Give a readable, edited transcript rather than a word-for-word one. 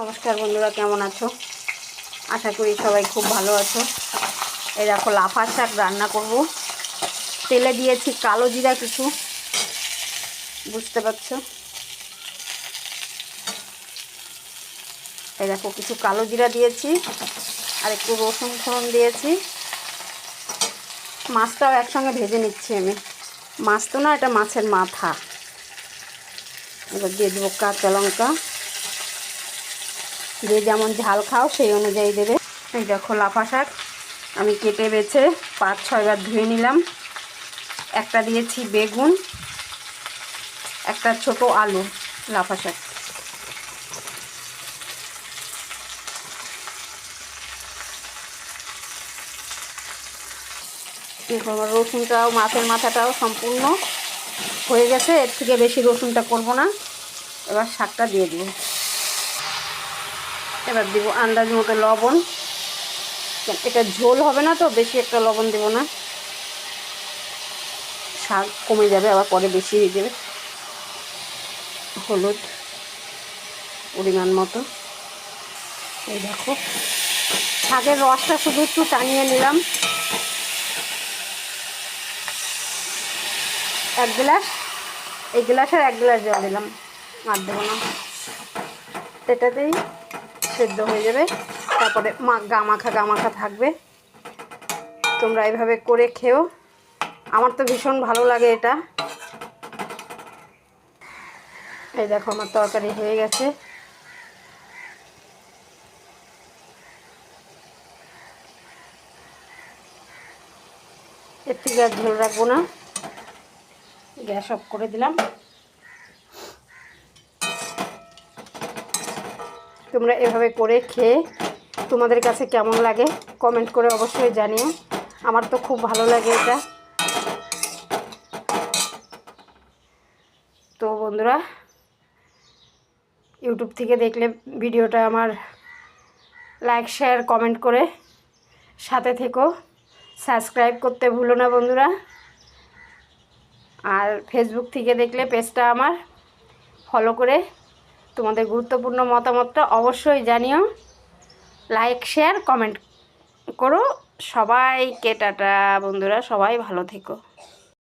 নমস্কার বন্ধুরা, কেমন আছো? আশা করি সবাই খুব ভালো আছো। এই দেখো লাফা শাক রান্না করব। তেলে দিয়েছি কালো জিরা কিছু, বুঝতে পারছো। এই দেখো কিছু কালো জিরা দিয়েছি আর একটু রসুন ফোড়ন দিয়েছি। মাছটাও একসঙ্গে ভেজে নিচ্ছি আমি। মাছ তো না, এটা মাছের মাথা। এবার দিয়ে দেবো কাঁচা লঙ্কা, যে যেমন ঝাল খাও সেই অনুযায়ী দেবে। এই দেখো লাফা শাক আমি কেটে বেছে 5-6 বার ধুয়ে নিলাম। একটা দিয়েছি বেগুন, একটা ছোট আলু। লাফা শাক দেখো আমার রসুনটাও মাছের মাথাটাও সম্পূর্ণ হয়ে গেছে। এর থেকে বেশি রসুনটা করব না। এবার শাকটা দিয়ে দিব। এবার দিব আন্দাজ মতো লবণ। এটা ঝোল হবে না তো বেশি একটা লবণ দেব না, শাক কমে যাবে আবার পরে বেশি হয়ে যাবে। হলুদ পরিমাণ মতো। এই দেখো শাকের রসটা শুধু একটু টানিয়ে নিলাম। 1 গ্লাস, এই গ্লাসের 1 গ্লাস জল দিলাম, আর দেবো না। এটাতেই সেদ্ধ হয়ে যাবে। তারপরে গামাখা থাকবে। তোমরা এইভাবে করে খেও, আমার তো ভীষণ ভালো লাগে এটা। এই দেখো আমার তরকারি হয়ে গেছে। এর থেকে আর ঝোল রাখবো না, গ্যাস অফ করে দিলাম। তোমরা এভাবে করে খেয়ে তোমাদের কাছে কেমন লাগে কমেন্ট করে অবশ্যই জানিও। আমার তো খুব ভালো লাগে এটা। তো বন্ধুরা, ইউটিউব থেকে দেখলে ভিডিওটা আমার লাইক শেয়ার কমেন্ট করে সাথে থেকো। সাবস্ক্রাইব করতে ভুলো না বন্ধুরা। আর ফেসবুক থেকে দেখলে পেজটা আমার ফলো করে তোমাদের গুরুত্বপূর্ণ মতামতটা অবশ্যই জানিও। লাইক শেয়ার কমেন্ট করো। সবাইকে টাটা বন্ধুরা, সবাই ভালো থেকো।